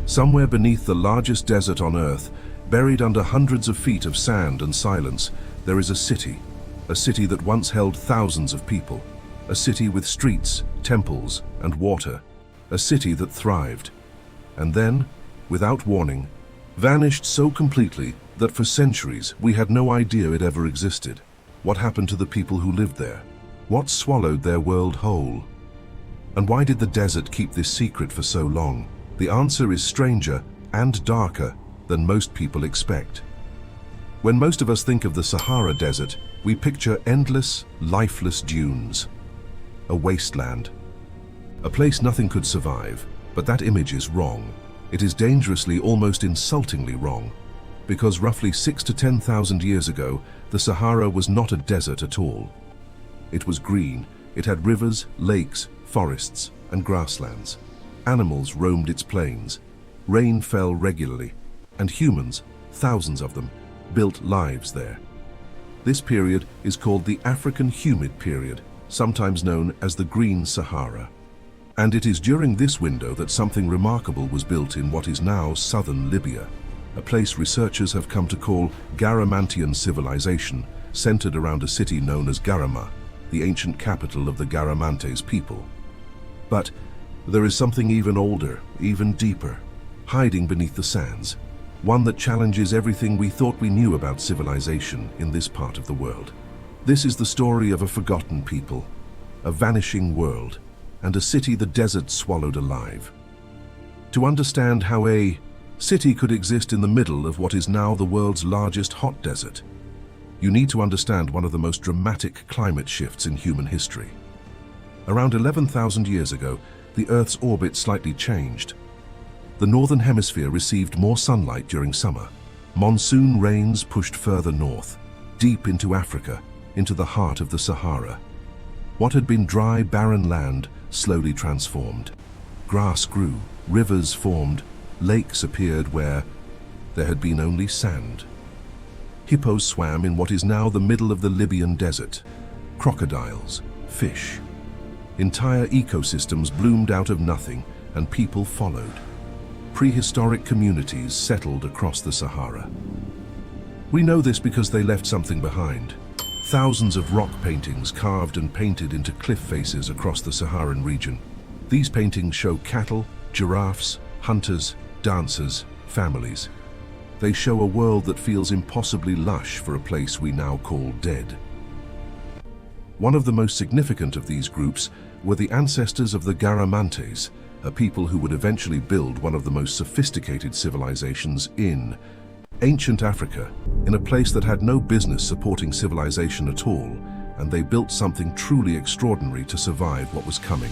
Somewhere beneath the largest desert on Earth, buried under hundreds of feet of sand and silence, there is a city that once held thousands of people, a city with streets, temples, and water, a city that thrived, and then, without warning, vanished so completely that for centuries we had no idea it ever existed. What happened to the people who lived there? What swallowed their world whole? And why did the desert keep this secret for so long? The answer is stranger and darker than most people expect. When most of us think of the Sahara Desert, we picture endless, lifeless dunes, a wasteland, a place nothing could survive. But that image is wrong. It is dangerously, almost insultingly wrong, because roughly 6,000 to 10,000 years ago, the Sahara was not a desert at all. It was green. It had rivers, lakes, forests, and grasslands. Animals roamed its plains. Rain fell regularly, and humans, thousands of them, built lives there. This period is called the African Humid Period, sometimes known as the Green Sahara. And it is during this window that something remarkable was built in what is now southern Libya, a place researchers have come to call Garamantian civilization, centered around a city known as Garama, the ancient capital of the Garamantes people. But there is something even older, even deeper, hiding beneath the sands, one that challenges everything we thought we knew about civilization in this part of the world. This is the story of a forgotten people, a vanishing world, and a city the desert swallowed alive. To understand how a city could exist in the middle of what is now the world's largest hot desert, you need to understand one of the most dramatic climate shifts in human history. Around 11,000 years ago, the Earth's orbit slightly changed. The northern hemisphere received more sunlight during summer. Monsoon rains pushed further north, deep into Africa, into the heart of the Sahara. What had been dry, barren land slowly transformed. Grass grew, rivers formed, lakes appeared where there had been only sand. Hippos swam in what is now the middle of the Libyan desert. Crocodiles, fish. Entire ecosystems bloomed out of nothing, and people followed. Prehistoric communities settled across the Sahara. We know this because they left something behind. Thousands of rock paintings carved and painted into cliff faces across the Saharan region. These paintings show cattle, giraffes, hunters, dancers, families. They show a world that feels impossibly lush for a place we now call dead. One of the most significant of these groups were the ancestors of the Garamantes, a people who would eventually build one of the most sophisticated civilizations in ancient Africa, in a place that had no business supporting civilization at all, and they built something truly extraordinary to survive what was coming.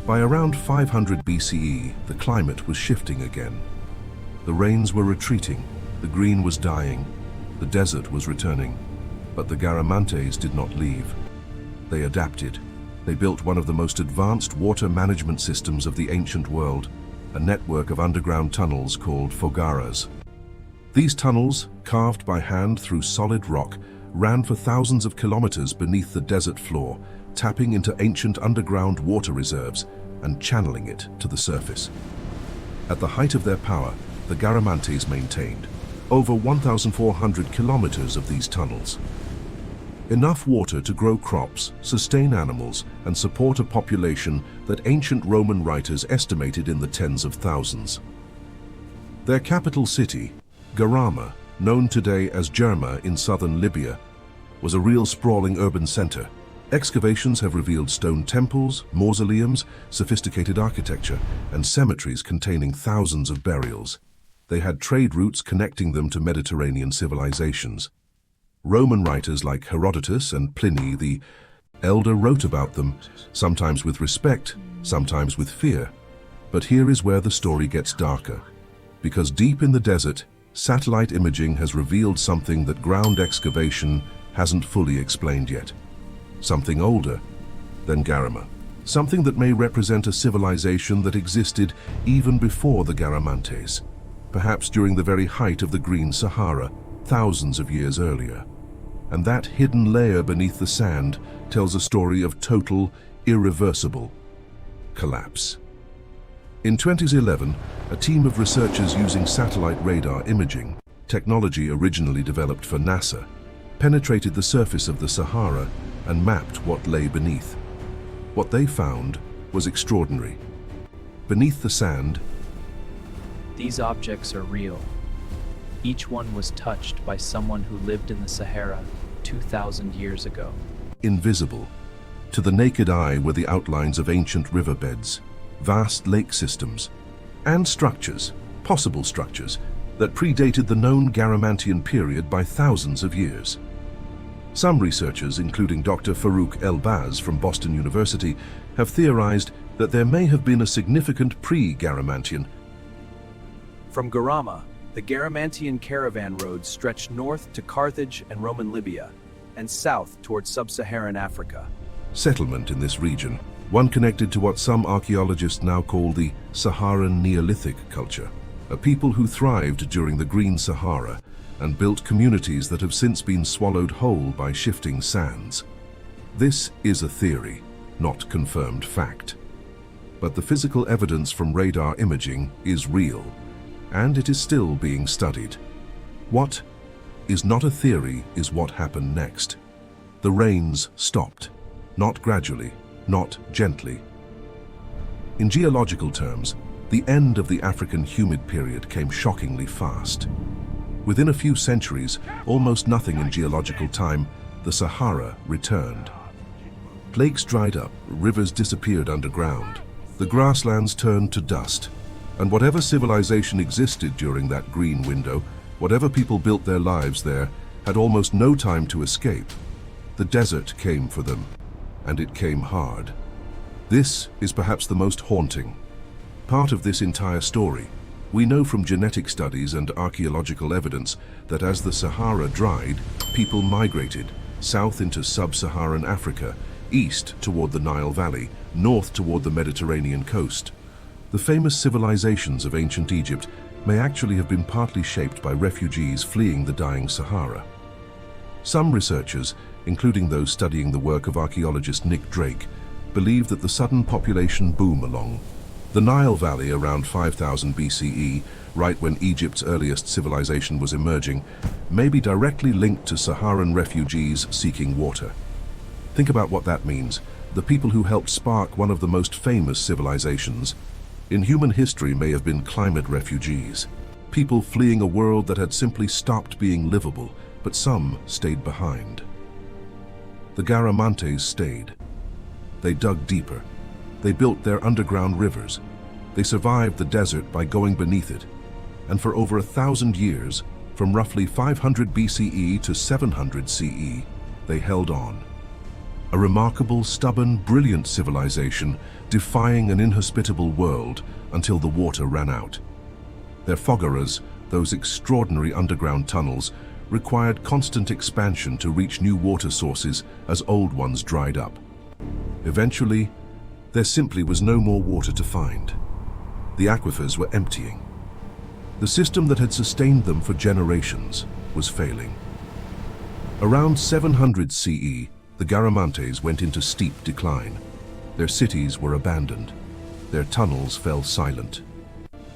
By around 500 BCE, the climate was shifting again. The rains were retreating, the green was dying, the desert was returning, but the Garamantes did not leave. They adapted. They built one of the most advanced water management systems of the ancient world, a network of underground tunnels called fogaras. These tunnels, carved by hand through solid rock, ran for thousands of kilometers beneath the desert floor, tapping into ancient underground water reserves and channeling it to the surface. At the height of their power, the Garamantes maintained over 1,400 kilometers of these tunnels. Enough water to grow crops, sustain animals, and support a population that ancient Roman writers estimated in the tens of thousands. Their capital city, Garama, known today as Germa in southern Libya, was a real sprawling urban center. Excavations have revealed stone temples, mausoleums, sophisticated architecture, and cemeteries containing thousands of burials. They had trade routes connecting them to Mediterranean civilizations. Roman writers like Herodotus and Pliny the Elder wrote about them, sometimes with respect, sometimes with fear. But here is where the story gets darker. Because deep in the desert, satellite imaging has revealed something that ground excavation hasn't fully explained yet. Something older than Garama. Something that may represent a civilization that existed even before the Garamantes, perhaps during the very height of the Green Sahara, thousands of years earlier. And that hidden layer beneath the sand tells a story of total, irreversible collapse. In 2011, a team of researchers using satellite radar imaging, technology originally developed for NASA, penetrated the surface of the Sahara and mapped what lay beneath. What they found was extraordinary. Beneath the sand, These objects are real. Each one was touched by someone who lived in the Sahara 2,000 years ago. invisible. To the naked eye were the outlines of ancient riverbeds, vast lake systems, and structures, possible structures, that predated the known Garamantian period by thousands of years. Some researchers, including Dr. Farouk El-Baz from Boston University, have theorized that there may have been a significant pre-Garamantian. From Garama, the Garamantian caravan roads stretched north to Carthage and Roman Libya, and south towards sub-Saharan Africa. Settlement in this region, one connected to what some archaeologists now call the Saharan Neolithic culture, a people who thrived during the Green Sahara and built communities that have since been swallowed whole by shifting sands. This is a theory, not confirmed fact. But the physical evidence from radar imaging is real, and it is still being studied. What is not a theory is what happened next. The rains stopped, not gradually, not gently. In geological terms, the end of the African humid period came shockingly fast. Within a few centuries, almost nothing in geological time, the Sahara returned. Lakes dried up, rivers disappeared underground, the grasslands turned to dust, and whatever civilization existed during that green window, whatever people built their lives there, had almost no time to escape. The desert came for them, and it came hard. This is perhaps the most haunting part of this entire story. We know from genetic studies and archaeological evidence that as the Sahara dried, people migrated south into sub-Saharan Africa, east toward the Nile Valley, north toward the Mediterranean coast. The famous civilizations of ancient Egypt may actually have been partly shaped by refugees fleeing the dying Sahara. Some researchers, including those studying the work of archaeologist Nick Drake, believe that the sudden population boom along the Nile Valley around 5000 BCE, right when Egypt's earliest civilization was emerging, may be directly linked to Saharan refugees seeking water. Think about what that means. The people who helped spark one of the most famous civilizations in human history may have been climate refugees, people fleeing a world that had simply stopped being livable, but some stayed behind. The Garamantes stayed. They dug deeper. They built their underground rivers. They survived the desert by going beneath it. And for over 1,000 years, from roughly 500 BCE to 700 CE, they held on. A remarkable, stubborn, brilliant civilization, defying an inhospitable world until the water ran out. Their foggaras, those extraordinary underground tunnels, required constant expansion to reach new water sources as old ones dried up. Eventually, there simply was no more water to find. The aquifers were emptying. The system that had sustained them for generations was failing. Around 700 CE, the Garamantes went into steep decline. Their cities were abandoned. Their tunnels fell silent.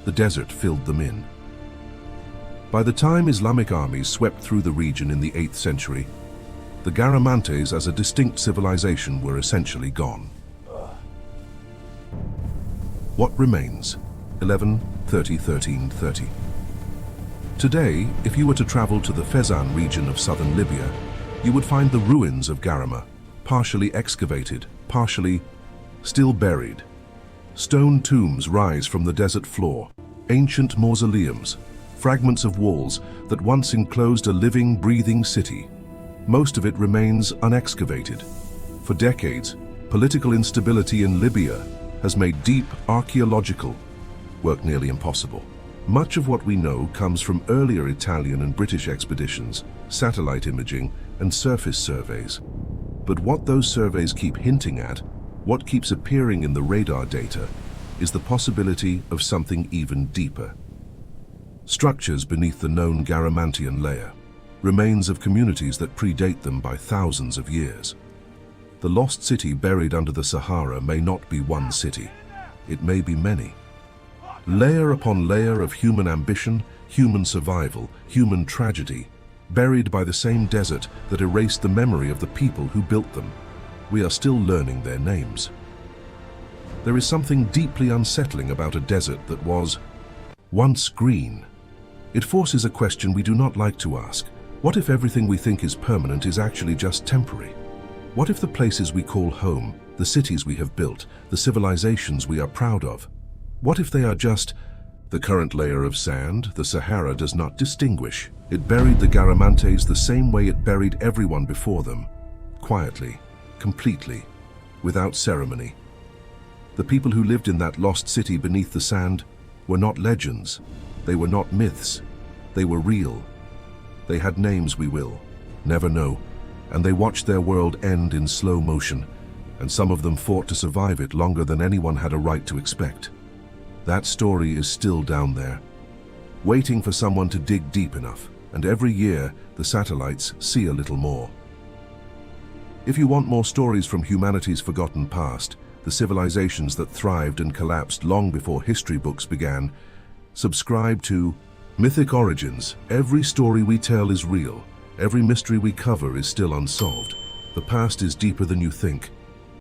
The desert filled them in. By the time Islamic armies swept through the region in the 8th century, the Garamantes as a distinct civilization were essentially gone. What remains? 1130–1330. Today, if you were to travel to the Fezzan region of southern Libya, you would find the ruins of Garama, partially excavated, partially still buried. Stone tombs rise from the desert floor, ancient mausoleums, fragments of walls that once enclosed a living, breathing city. Most of it remains unexcavated. For decades, political instability in Libya has made deep archaeological work nearly impossible. Much of what we know comes from earlier Italian and British expeditions, satellite imaging, and surface surveys. But what those surveys keep hinting at, what keeps appearing in the radar data, is the possibility of something even deeper. Structures beneath the known Garamantian layer, remains of communities that predate them by thousands of years. The lost city buried under the Sahara may not be one city. It may be many. Layer upon layer of human ambition, human survival, human tragedy, buried by the same desert that erased the memory of the people who built them. We are still learning their names. There is something deeply unsettling about a desert that was once green. It forces a question we do not like to ask. What if everything we think is permanent is actually just temporary? What if the places we call home, the cities we have built, the civilizations we are proud of, what if they are just the current layer of sand? The Sahara does not distinguish. It buried the Garamantes the same way it buried everyone before them, quietly, completely, without ceremony. The people who lived in that lost city beneath the sand were not legends. They were not myths. They were real. They had names we will never know, and they watched their world end in slow motion, and some of them fought to survive it longer than anyone had a right to expect. That story is still down there, waiting for someone to dig deep enough, and every year the satellites see a little more. If you want more stories from humanity's forgotten past, the civilizations that thrived and collapsed long before history books began, subscribe to Mythic Origins. Every story we tell is real. Every mystery we cover is still unsolved. The past is deeper than you think,